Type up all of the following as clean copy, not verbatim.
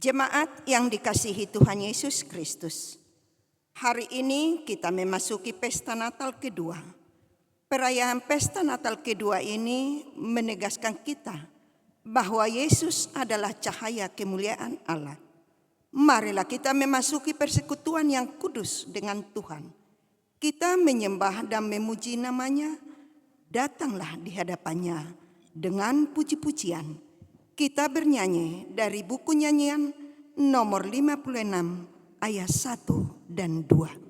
Jemaat yang dikasihi Tuhan Yesus Kristus, hari ini kita memasuki pesta Natal kedua. Perayaan pesta Natal kedua ini menegaskan kita bahwa Yesus adalah cahaya kemuliaan Allah. Marilah kita memasuki persekutuan yang kudus dengan Tuhan. Kita menyembah dan memuji namanya, datanglah di hadapannya dengan puji-pujian. Kita bernyanyi dari buku nyanyian nomor 56 ayat 1 dan 2.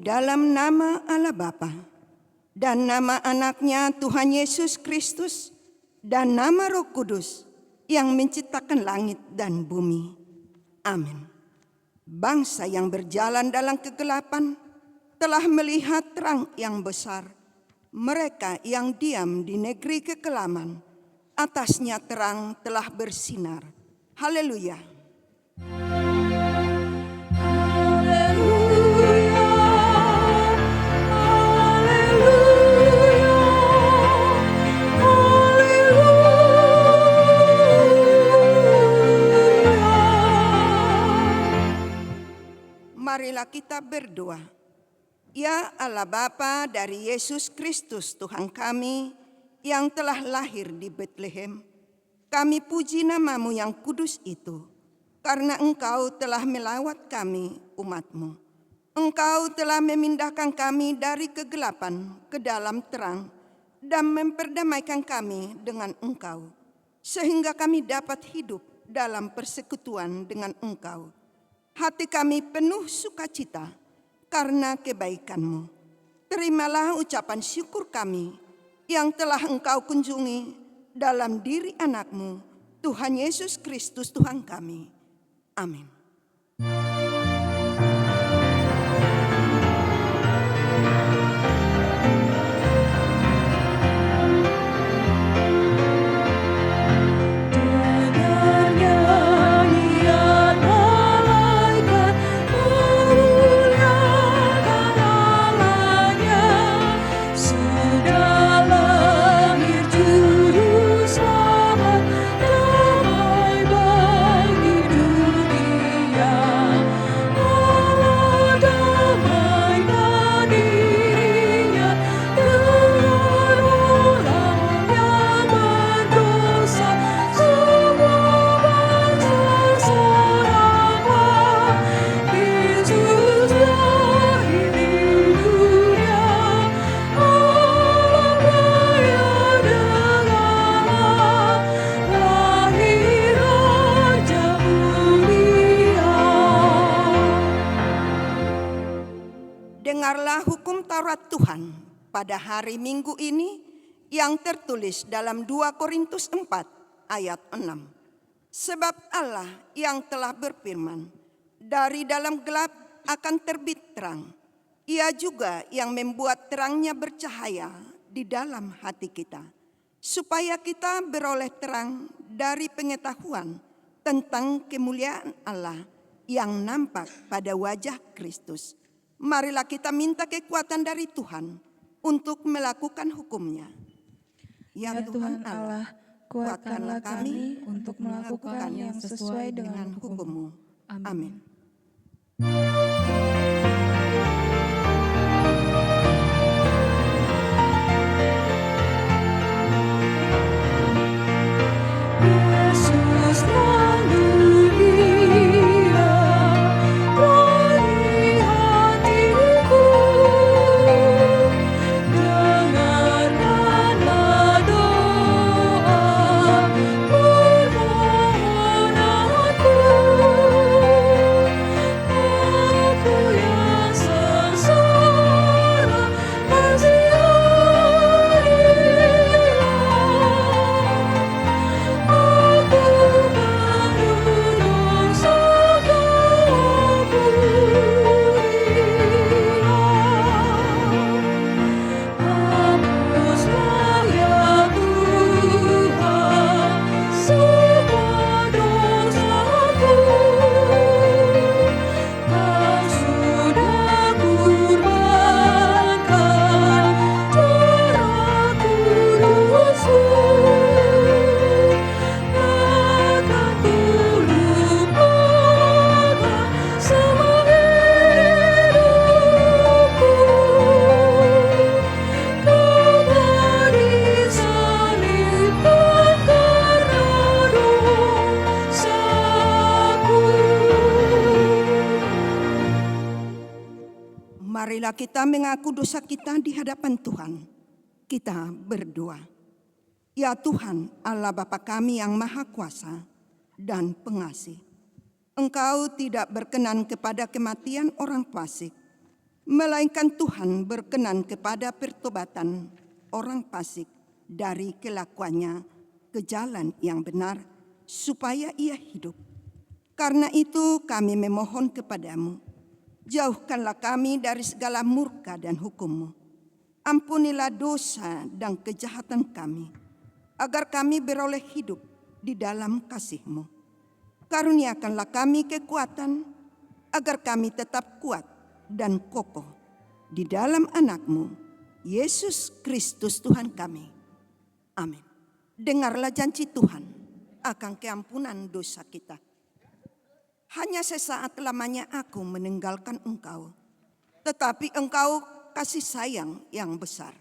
Dalam nama Allah Bapa dan nama anaknya Tuhan Yesus Kristus dan nama Roh Kudus yang menciptakan langit dan bumi. Amin. Bangsa yang berjalan dalam kegelapan telah melihat terang yang besar. Mereka yang diam di negeri kekelaman, atasnya terang telah bersinar. Haleluya. Marilah kita berdoa. Ya Allah Bapa dari Yesus Kristus Tuhan kami yang telah lahir di Betlehem, kami puji nama-Mu yang kudus itu, karena Engkau telah melawat kami umat-Mu. Engkau telah memindahkan kami dari kegelapan ke dalam terang dan memperdamaikan kami dengan Engkau, sehingga kami dapat hidup dalam persekutuan dengan Engkau. Hati kami penuh sukacita karena kebaikan-Mu. Terimalah ucapan syukur kami yang telah Engkau kunjungi dalam diri anak-Mu, Tuhan Yesus Kristus Tuhan kami. Amin. Dengarlah hukum Taurat Tuhan pada hari Minggu ini yang tertulis dalam 2 Korintus 4 ayat 6. Sebab Allah yang telah berfirman, dari dalam gelap akan terbit terang. Ia juga yang membuat terangnya bercahaya di dalam hati kita, supaya kita beroleh terang dari pengetahuan tentang kemuliaan Allah yang nampak pada wajah Kristus. Marilah kita minta kekuatan dari Tuhan untuk melakukan hukum-Nya. Ya Tuhan Allah, kuatkanlah kami untuk melakukan yang sesuai dengan hukum-Mu. Amin. Marilah kita mengaku dosa kita di hadapan Tuhan. Kita berdoa. Ya Tuhan, Allah Bapa kami yang Maha Kuasa dan Pengasih, Engkau tidak berkenan kepada kematian orang fasik, melainkan Tuhan berkenan kepada pertobatan orang fasik dari kelakuannya ke jalan yang benar, supaya ia hidup. Karena itu kami memohon kepadamu, jauhkanlah kami dari segala murka dan hukum-Mu. Ampunilah dosa dan kejahatan kami, agar kami beroleh hidup di dalam kasih-Mu. Karuniakanlah kami kekuatan, agar kami tetap kuat dan kokoh di dalam anak-Mu, Yesus Kristus Tuhan kami. Amin. Dengarlah janji Tuhan akan keampunan dosa kita. Hanya sesaat lamanya aku meninggalkan engkau, tetapi engkau kasih sayang yang besar.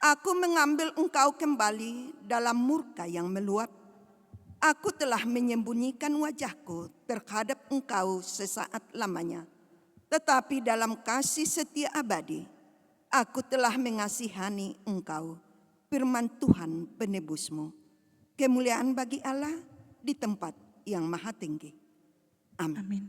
Aku mengambil engkau kembali dalam murka yang meluap. Aku telah menyembunyikan wajahku terhadap engkau sesaat lamanya, tetapi dalam kasih setia abadi, aku telah mengasihani engkau, firman Tuhan penebusmu. Kemuliaan bagi Allah di tempat yang maha tinggi. Amin. Amin.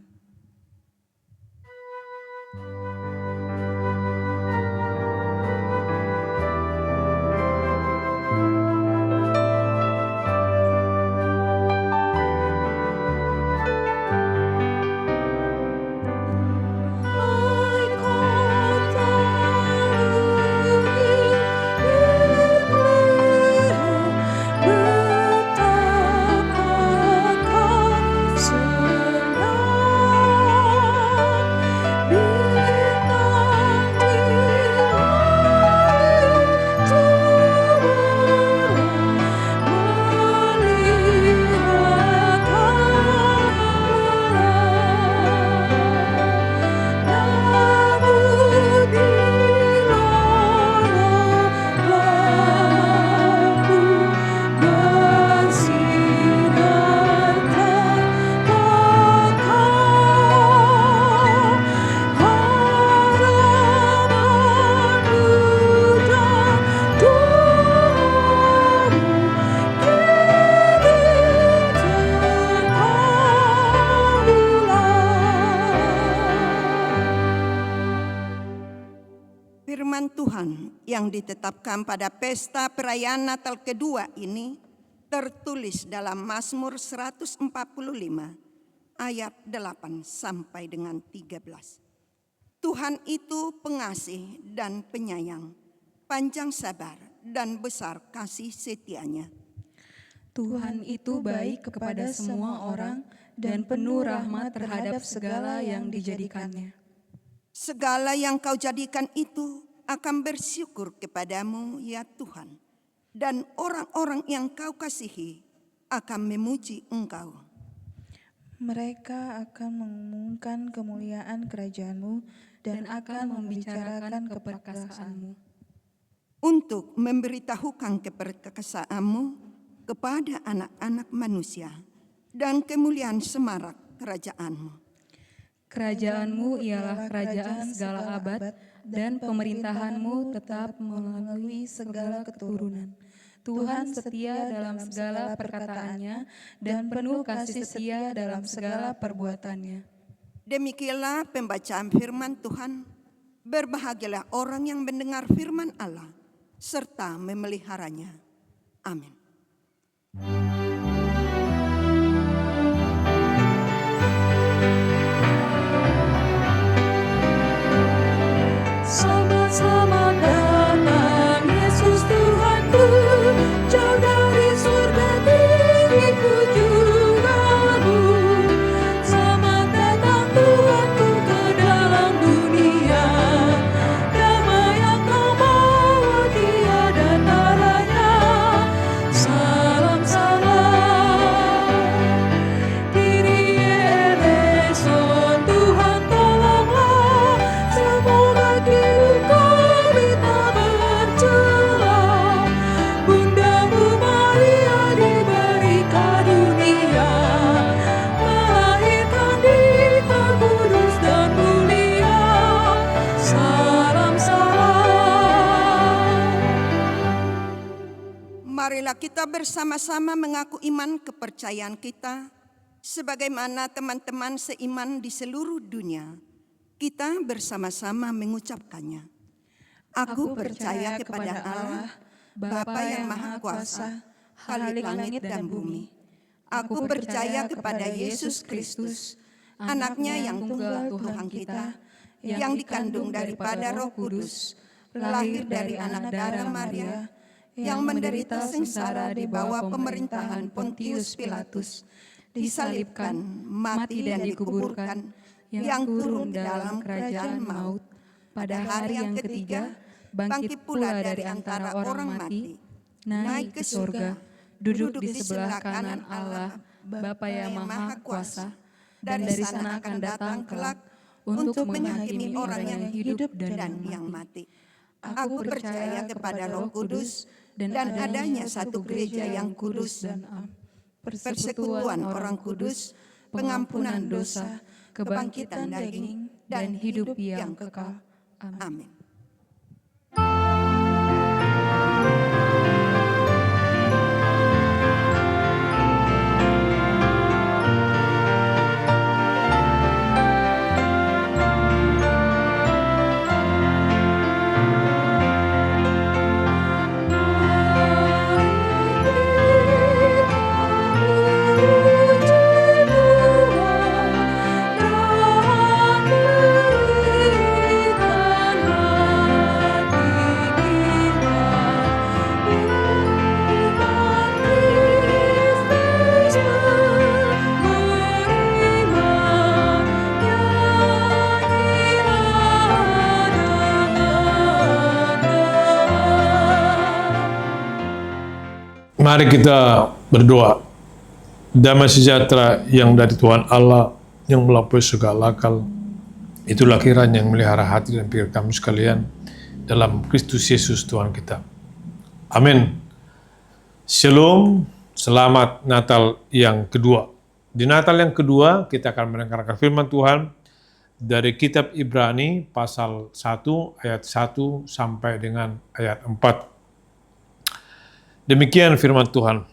Firman Tuhan yang ditetapkan pada pesta perayaan Natal kedua ini tertulis dalam Mazmur 145 ayat 8 sampai dengan 13. Tuhan itu pengasih dan penyayang, panjang sabar dan besar kasih setianya. Tuhan itu baik kepada semua orang dan penuh rahmat terhadap segala yang dijadikannya. Segala yang kau jadikan itu akan bersyukur kepadamu, ya Tuhan. Dan orang-orang yang kau kasihi akan memuji engkau. Mereka akan mengumumkan kemuliaan kerajaan-Mu dan akan membicarakan keperkasaanmu. Untuk memberitahukan keperkasaanmu kepada anak-anak manusia dan kemuliaan semarak kerajaanmu. Kerajaan-Mu ialah kerajaan segala abad, dan pemerintahan-Mu tetap melalui segala keturunan. Tuhan setia dalam segala perkataannya, dan penuh kasih setia dalam segala perbuatannya. Demikianlah pembacaan firman Tuhan. Berbahagialah orang yang mendengar firman Allah, serta memeliharanya. Amin. Selamat datang Yesus Tuhanku, jauh dari surga tinggi kunjunganmu. Selamat datang Tuhanku ke dalam dunia, damai yang kau bawa tiada taranya. Salam salam marilah kita bersama-sama mengaku iman kepercayaan kita, sebagaimana teman-teman seiman di seluruh dunia. Kita bersama-sama mengucapkannya. Aku percaya kepada Allah, Bapa yang Maha Kuasa, Khalik langit dan bumi. Aku percaya kepada Yesus Kristus, Anaknya yang tunggal Tuhan kita, yang dikandung daripada Roh Kudus, lahir dari anak darah Maria, yang menderita sengsara di bawah pemerintahan Pontius Pilatus, disalibkan, mati dan dikuburkan, yang turun dalam kerajaan maut. Pada hari yang ketiga, bangkit pula dari antara orang mati, naik ke surga, duduk di sebelah kanan Allah, Bapa yang Maha Kuasa, dan dari sana akan datang kelak untuk menghakimi orang yang hidup dan yang mati. Aku percaya kepada Roh Kudus dan adanya satu gereja yang kudus dan persekutuan orang kudus, pengampunan dosa, kebangkitan daging, dan hidup yang kekal. Amin. Mari kita berdoa. Damai sejahtera yang dari Tuhan Allah yang melampaui segala akal, itulah kiranya yang melihara hati dan pikir kami sekalian dalam Kristus Yesus Tuhan kita. Amin. Shalom, selamat Natal yang kedua. Di Natal yang kedua kita akan mendengarkan firman Tuhan dari kitab Ibrani pasal 1 ayat 1 sampai dengan ayat 4. Demikian firman Tuhan.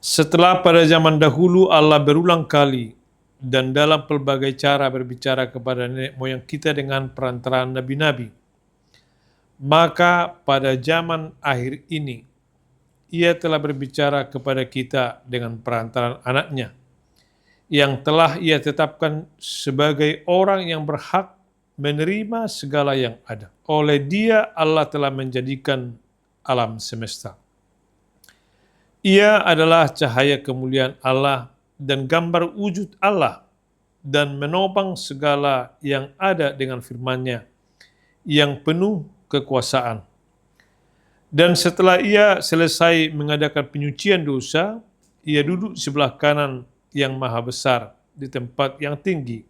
Setelah pada zaman dahulu Allah berulang kali dan dalam pelbagai cara berbicara kepada nenek moyang kita dengan perantaraan nabi-nabi, maka pada zaman akhir ini Ia telah berbicara kepada kita dengan perantaraan anaknya, yang telah Ia tetapkan sebagai orang yang berhak menerima segala yang ada. Oleh Dia Allah telah menjadikan alam semesta. Ia adalah cahaya kemuliaan Allah dan gambar wujud Allah, dan menopang segala yang ada dengan firman-Nya yang penuh kekuasaan. Dan setelah Ia selesai mengadakan penyucian dosa, Ia duduk sebelah kanan yang maha besar di tempat yang tinggi,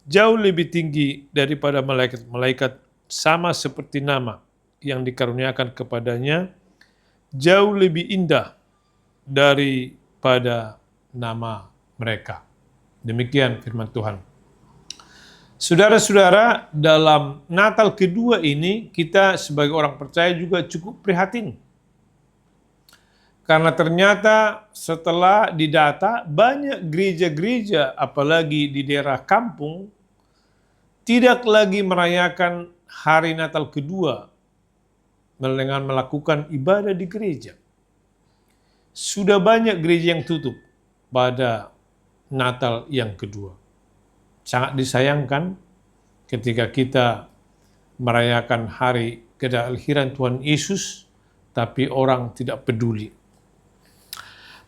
jauh lebih tinggi daripada malaikat-malaikat, sama seperti nama yang dikaruniakan kepadanya jauh lebih indah daripada nama mereka. Demikian firman Tuhan. Saudara-saudara, dalam Natal kedua ini kita sebagai orang percaya juga cukup prihatin. Karena ternyata setelah didata banyak gereja-gereja, apalagi di daerah kampung, tidak lagi merayakan hari Natal kedua dengan melakukan ibadah di gereja. Sudah banyak gereja yang tutup pada Natal yang kedua. Sangat disayangkan ketika kita merayakan hari kelahiran Tuhan Yesus, tapi orang tidak peduli.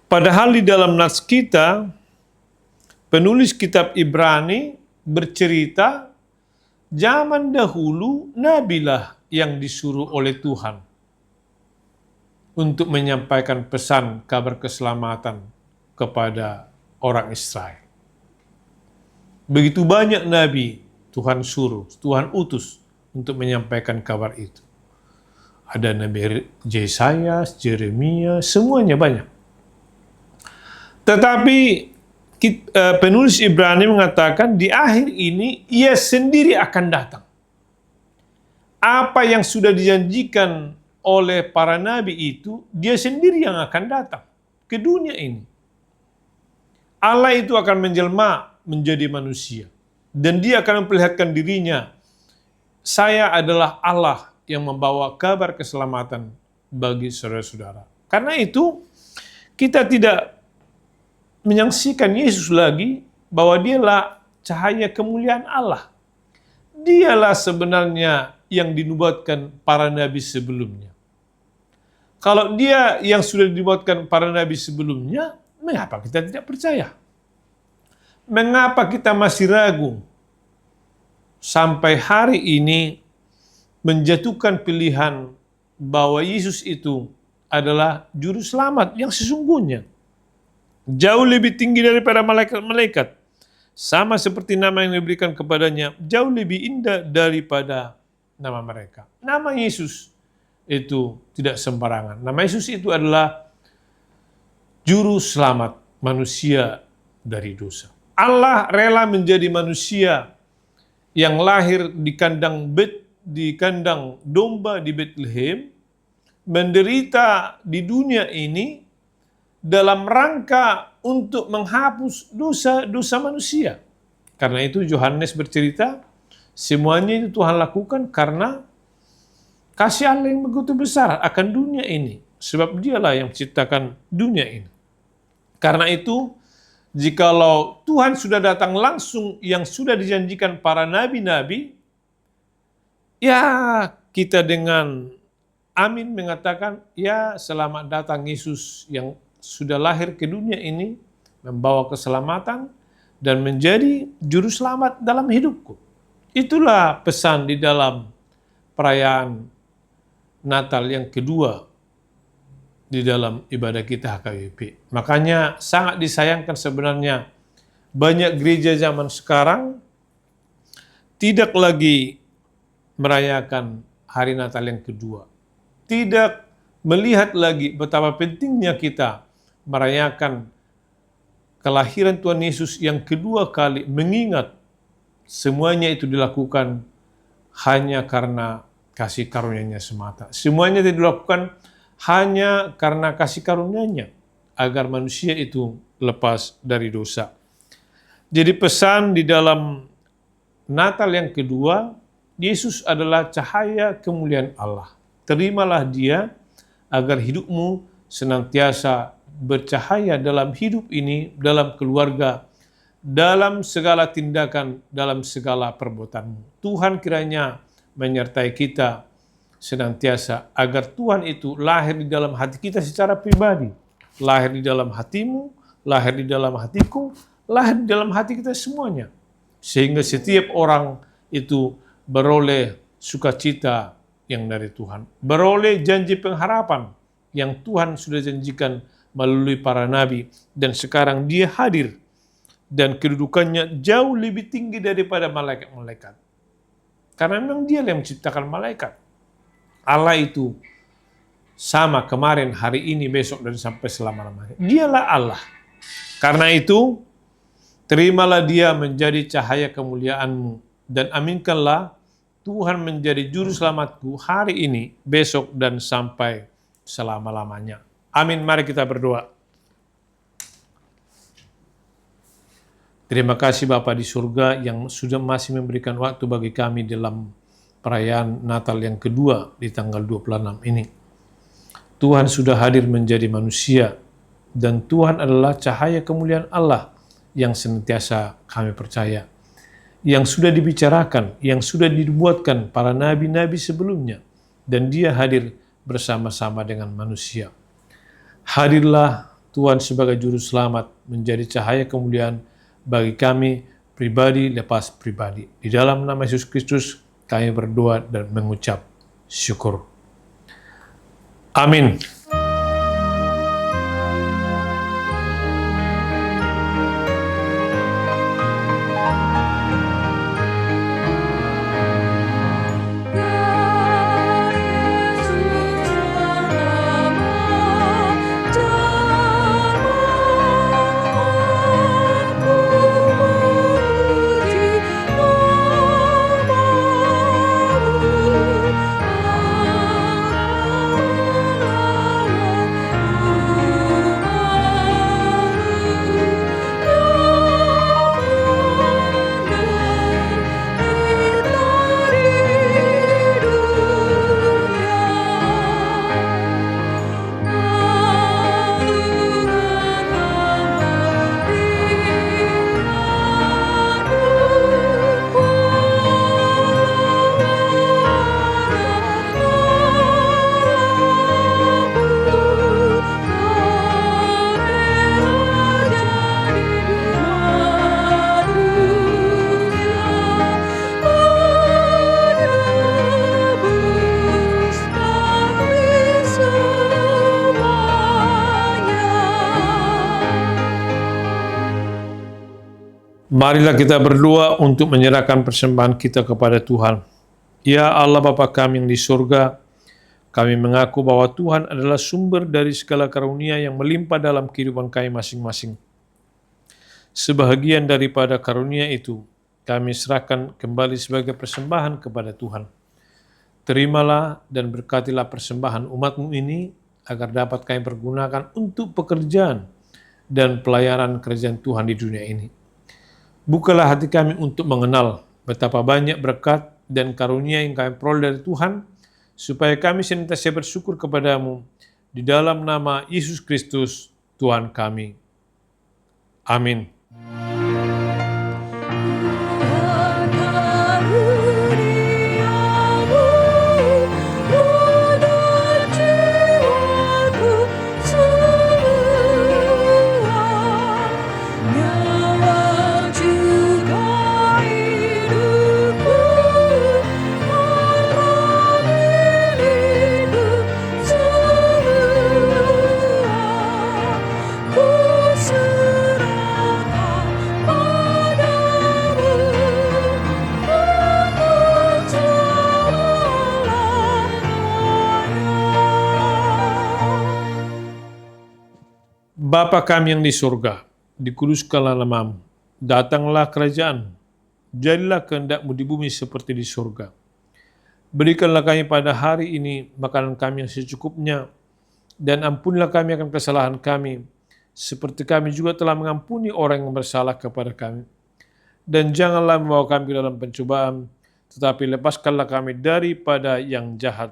Padahal di dalam nats kita, penulis kitab Ibrani bercerita, zaman dahulu nabilah yang disuruh oleh Tuhan untuk menyampaikan pesan kabar keselamatan kepada orang Israel. Begitu banyak nabi Tuhan suruh, Tuhan utus untuk menyampaikan kabar itu. Ada Nabi Yesaya, Jeremia, semuanya banyak. Tetapi penulis Ibrani mengatakan di akhir ini Ia sendiri akan datang. Apa yang sudah dijanjikan oleh para nabi itu, dia sendiri yang akan datang ke dunia ini. Allah itu akan menjelma menjadi manusia. Dan dia akan memperlihatkan dirinya, saya adalah Allah yang membawa kabar keselamatan bagi saudara-saudara. Karena itu, kita tidak menyaksikan Yesus lagi bahwa dialah cahaya kemuliaan Allah. Dialah sebenarnya yang dinubuatkan para nabi sebelumnya. Kalau dia yang sudah dinubuatkan para nabi sebelumnya, mengapa kita tidak percaya? Mengapa kita masih ragu sampai hari ini menjatuhkan pilihan bahwa Yesus itu adalah juru selamat yang sesungguhnya? Jauh lebih tinggi daripada malaikat-malaikat. Sama seperti nama yang diberikan kepadanya, jauh lebih indah daripada nama mereka. Nama Yesus itu tidak sembarangan. Nama Yesus itu adalah juru selamat manusia dari dosa. Allah rela menjadi manusia yang lahir di kandang domba di Bethlehem, menderita di dunia ini dalam rangka untuk menghapus dosa-dosa manusia. Karena itu Yohanes bercerita, semuanya itu Tuhan lakukan karena kasih Allah yang begitu besar akan dunia ini. Sebab dialah yang menciptakan dunia ini. Karena itu, jikalau Tuhan sudah datang langsung yang sudah dijanjikan para nabi-nabi, ya kita dengan amin mengatakan, ya selamat datang Yesus yang sudah lahir ke dunia ini, membawa keselamatan dan menjadi juru selamat dalam hidupku. Itulah pesan di dalam perayaan Natal yang kedua di dalam ibadah kita HKBP. Makanya sangat disayangkan sebenarnya banyak gereja zaman sekarang tidak lagi merayakan hari Natal yang kedua. Tidak melihat lagi betapa pentingnya kita merayakan kelahiran Tuhan Yesus yang kedua kali, mengingat semuanya itu dilakukan hanya karena kasih karunia-Nya semata. Semuanya itu dilakukan hanya karena kasih karunia-Nya, agar manusia itu lepas dari dosa. Jadi pesan di dalam Natal yang kedua, Yesus adalah cahaya kemuliaan Allah. Terimalah Dia agar hidupmu senantiasa bercahaya dalam hidup ini, dalam keluarga, dalam segala tindakan, dalam segala perbuatanmu. Tuhan kiranya menyertai kita senantiasa agar Tuhan itu lahir di dalam hati kita secara pribadi, lahir di dalam hatimu, lahir di dalam hatiku, lahir di dalam hati kita semuanya, sehingga setiap orang itu beroleh sukacita yang dari Tuhan, beroleh janji pengharapan yang Tuhan sudah janjikan melalui para nabi, dan sekarang Dia hadir dan kedudukannya jauh lebih tinggi daripada malaikat-malaikat, karena memang Dia yang menciptakan malaikat. Allah itu sama kemarin, hari ini, besok, dan sampai selama-lamanya. Dialah Allah. Karena itu, terimalah Dia menjadi cahaya kemuliaan-Mu, dan aminkanlah Tuhan menjadi juru selamatku hari ini, besok, dan sampai selama-lamanya. Amin. Mari kita berdoa. Terima kasih Bapa di surga yang sudah masih memberikan waktu bagi kami dalam perayaan Natal yang kedua di tanggal 26 ini. Tuhan sudah hadir menjadi manusia, dan Tuhan adalah cahaya kemuliaan Allah yang senantiasa kami percaya, yang sudah dibicarakan, yang sudah dibuatkan para nabi-nabi sebelumnya, dan Dia hadir bersama-sama dengan manusia. Hadirlah Tuhan sebagai juru selamat, menjadi cahaya kemuliaan bagi kami pribadi lepas pribadi. Di dalam nama Yesus Kristus kami berdoa dan mengucap syukur. Amin. Marilah kita berdoa untuk menyerahkan persembahan kita kepada Tuhan. Ya Allah Bapa kami yang di surga, kami mengaku bahwa Tuhan adalah sumber dari segala karunia yang melimpah dalam kehidupan kami masing-masing. Sebahagian daripada karunia itu, kami serahkan kembali sebagai persembahan kepada Tuhan. Terimalah dan berkatilah persembahan umat-Mu ini, agar dapat kami pergunakan untuk pekerjaan dan pelayanan kerajaan Tuhan di dunia ini. Bukalah hati kami untuk mengenal betapa banyak berkat dan karunia yang kami peroleh dari Tuhan, supaya kami senantiasa bersyukur kepadamu di dalam nama Yesus Kristus, Tuhan kami. Amin. Bapa kami yang di surga, dikuduskanlah namamu, datanglah kerajaan, jadilah kehendak-Mu di bumi seperti di surga. Berikanlah kami pada hari ini makanan kami yang secukupnya, dan ampunilah kami akan kesalahan kami, seperti kami juga telah mengampuni orang yang bersalah kepada kami. Dan janganlah membawa kami dalam pencobaan, tetapi lepaskanlah kami daripada yang jahat.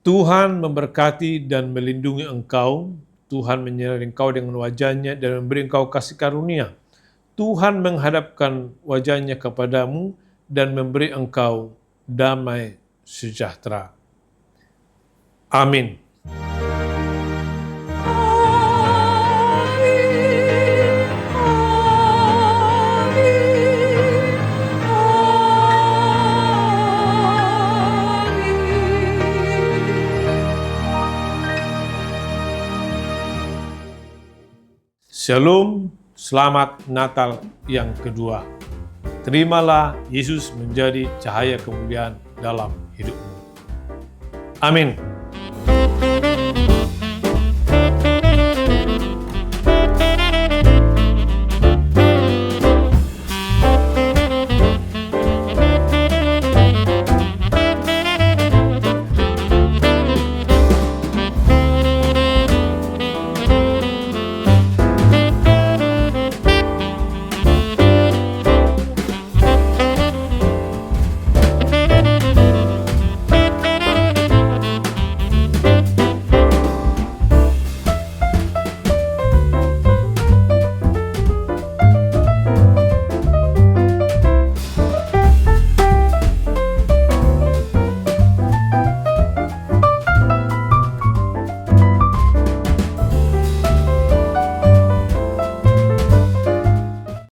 Tuhan memberkati dan melindungi engkau. Tuhan menyertai engkau dengan wajah-Nya dan memberi engkau kasih karunia. Tuhan menghadapkan wajah-Nya kepadamu dan memberi engkau damai sejahtera. Amin. Shalom, selamat Natal yang kedua. Terimalah Yesus menjadi cahaya kemuliaan dalam hidupmu. Amin.